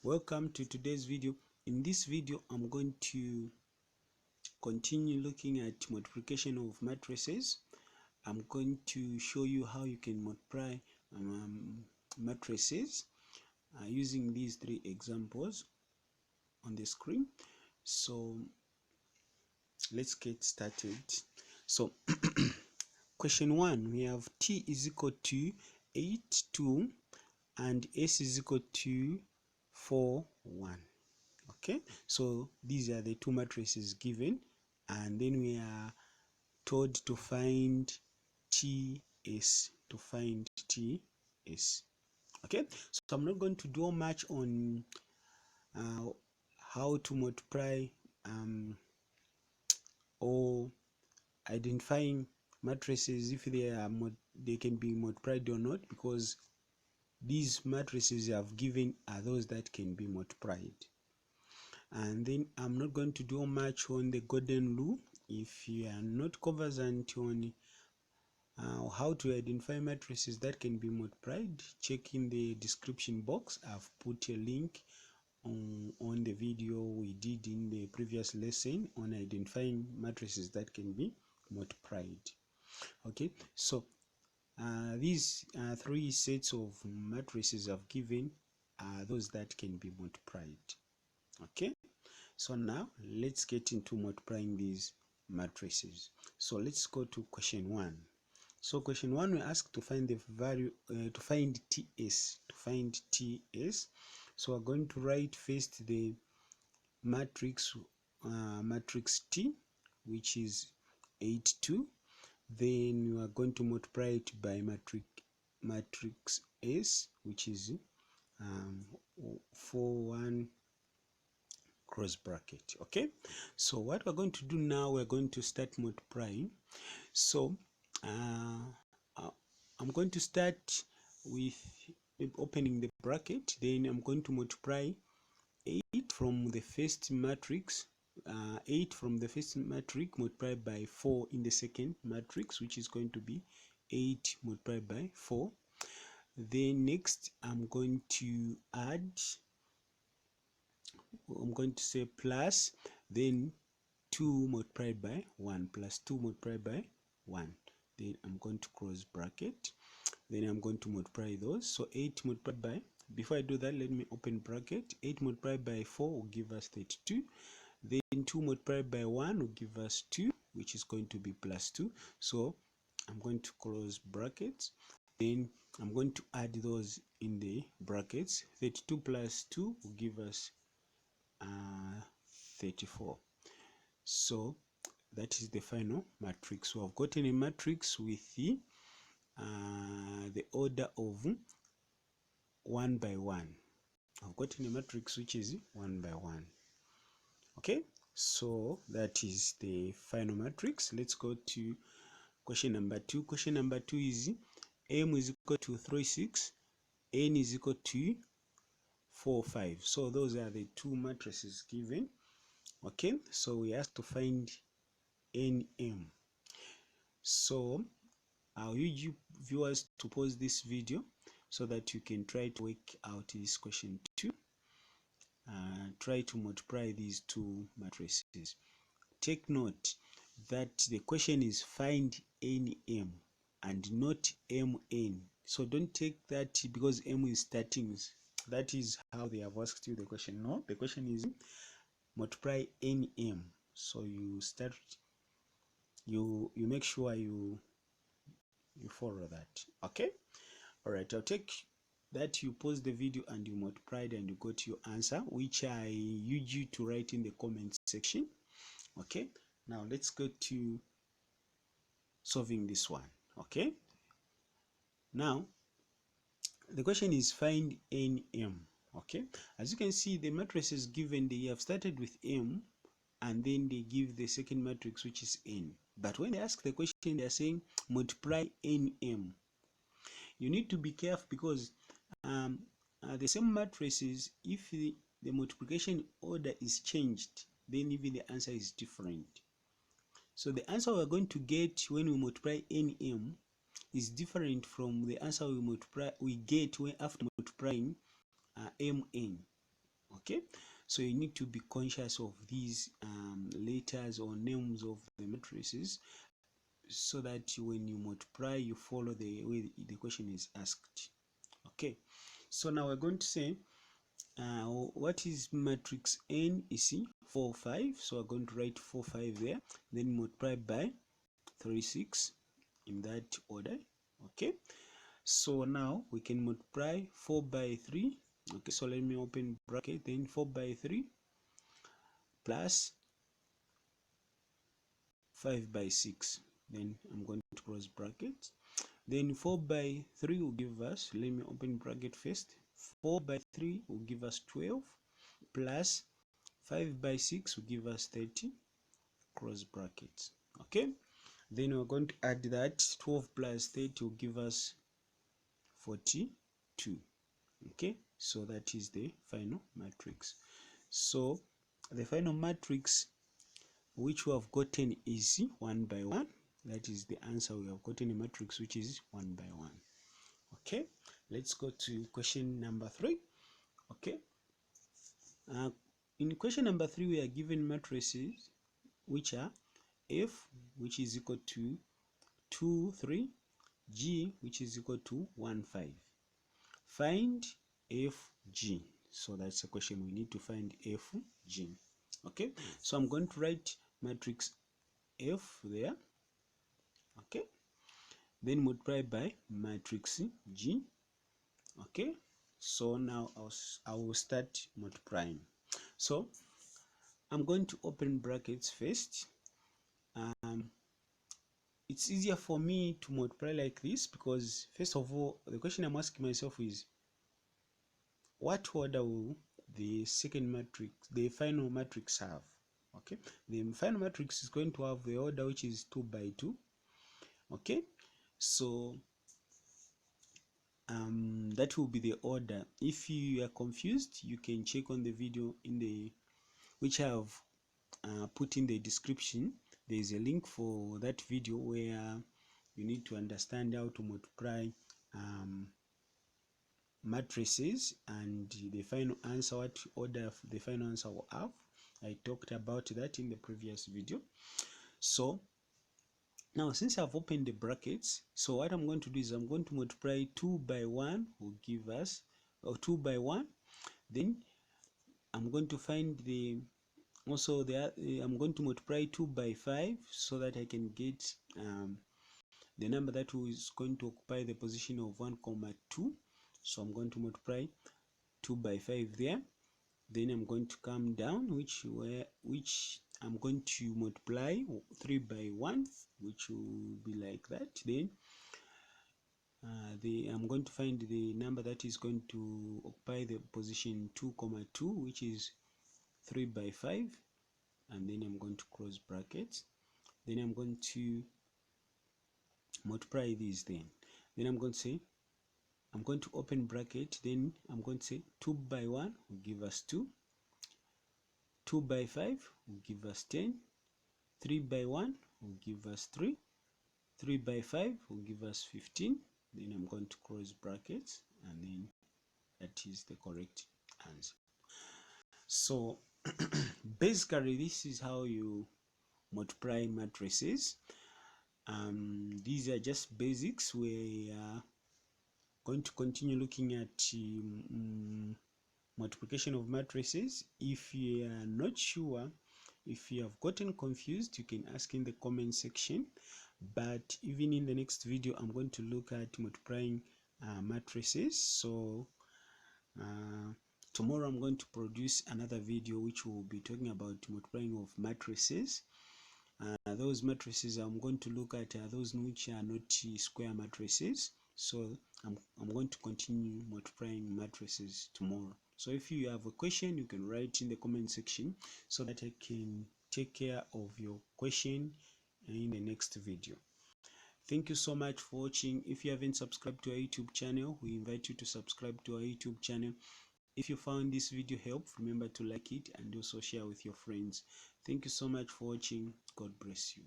Welcome to today's video. In this video, I'm going to continue looking at multiplication of matrices. I'm going to show you how you can multiply matrices using these three examples on the screen. So let's get started. So question 1, we have t is equal to 8, 2 and s is equal to 4, 1. Okay, so these are the two matrices given, and then we are told to find TS, Okay, so I'm not going to do much on how to multiply or identifying matrices if they can be multiplied or not, because these matrices I've given are those that can be multiplied. And then I'm not going to do much on the golden rule. If you are not conversant on how to identify matrices that can be multiplied, check in the description box. I've put a link on the video we did in the previous lesson on identifying matrices that can be multiplied. Okay, so these three sets of matrices I've given are those that can be multiplied. Okay, so now let's get into multiplying these matrices. So let's go to question 1. So question 1, we ask to find the value to find TS. So we're going to write first the matrix T, which is 8, 2. Then we are going to multiply it by matrix S, which is 4, 1 cross bracket. Okay, so what we're going to do now, we're going to start multiplying. So I'm going to start with opening the bracket. Then I'm going to multiply 8 from the first matrix, 8 from the first matrix multiplied by 4 in the second matrix, which is going to be 8 multiplied by 4. Then next I'm going to say plus, then 2 multiplied by 1 plus 2 multiplied by 1. Then I'm going to close bracket. Then I'm going to multiply those. So 8 multiplied by, before I do that, let me open bracket. 8 multiplied by 4 will give us 32. Then 2 multiplied by 1 will give us 2, which is going to be plus 2. So I'm going to close brackets. Then I'm going to add those in the brackets. 32 plus 2 will give us 34. So that is the final matrix. So I've gotten a matrix with the order of 1 by 1. I've gotten a matrix which is 1 by 1. Okay, so that is the final matrix. Let's go to question number 2. Question number 2 is M is equal to 3, 6, N is equal to 4, 5. So those are the two matrices given. Okay, so we have to find NM. So I'll urge you viewers to pause this video so that you can try to work out this question 2. Try to multiply these two matrices. Take note that the question is find NM and not MN. So don't take that because M is starting. That is how they have asked you the question. No, the question is multiply NM. So you start, you make sure you follow that. Okay, all right, I'll take that you pause the video and you multiplied and you got your answer, which I urge you to write in the comment section. Okay, now let's go to solving this one. Okay, now the question is find NM. Okay, as you can see, the matrices given, they have started with M and then they give the second matrix, which is N. But when they ask the question, they are saying multiply NM. You need to be careful because the same matrices, if the multiplication order is changed, then even the answer is different. So the answer we're going to get when we multiply NM is different from the answer we get when after multiplying MN. Okay, so you need to be conscious of these letters or names of the matrices, so that when you multiply, you follow the way the question is asked. Okay, so now we're going to say what is matrix N is 4, 5. So we're going to write 4, 5 there, then multiply by 3, 6 in that order. Okay, so now we can multiply 4 by 3. Okay, so let me open bracket, then 4 by 3 plus 5 by 6. Then I'm going to close bracket. Then 4 by 3 will give us, let me open bracket first, 4 by 3 will give us 12, plus 5 by 6 will give us 30, close brackets. Okay, then we're going to add that 12 plus 30 will give us 42. Okay, so that is the final matrix. So the final matrix which we have gotten is 1 by 1. That is the answer. We have gotten a matrix which is 1 by 1. Okay, let's go to question number 3. Okay, in question number 3 we are given matrices which are F, which is equal to 2, 3, G, which is equal to 1, 5. Find FG. So that's a question. We need to find FG. Okay, so I'm going to write matrix F there. Okay, then multiply by matrix G. Okay, so now I will start multiplying. So I'm going to open brackets first. It's easier for me to multiply like this because first of all, the question I'm asking myself is, what order will the second matrix, the final matrix, have? Okay, the final matrix is going to have the order which is 2 by 2. Okay, so that will be the order. If you are confused, you can check on the video in the which I have put in the description. There is a link for that video where you need to understand how to multiply matrices and the final answer, what order the final answer will have. I talked about that in the previous video. So now since I've opened the brackets, so what I'm going to do is I'm going to multiply 2 by 1 will give us, or 2 by 1, then I'm going to find the also the I'm going to multiply 2 by 5 so that I can get the number that is going to occupy the position of 1, 2. So I'm going to multiply 2 by 5 there. Then I'm going to come down, which I'm going to multiply 3 by 1, which will be like that. Then I'm going to find the number that is going to occupy the position 2, 2, which is 3 by 5, and then I'm going to close brackets. Then I'm going to multiply these. Then I'm going to say, I'm going to open bracket, then I'm going to say 2 by 1 will give us 2, 2 by 5 will give us 10, 3 by 1 will give us 3, 3 by 5 will give us 15. Then I'm going to close brackets, and then that is the correct answer. So basically this is how you multiply matrices. These are just basics. We are going to continue looking at multiplication of matrices. If you are not sure, if you have gotten confused, you can ask in the comment section. But even in the next video, I'm going to look at multiplying matrices. So tomorrow I'm going to produce another video which will be talking about multiplying of matrices. Those matrices I'm going to look at are those which are not square matrices. So I'm going to continue multiplying matrices tomorrow. So if you have a question, you can write in the comment section so that I can take care of your question in the next video. Thank you so much for watching. If you haven't subscribed to our YouTube channel, we invite you to subscribe to our YouTube channel. If you found this video helpful, remember to like it and also share with your friends. Thank you so much for watching. God bless you.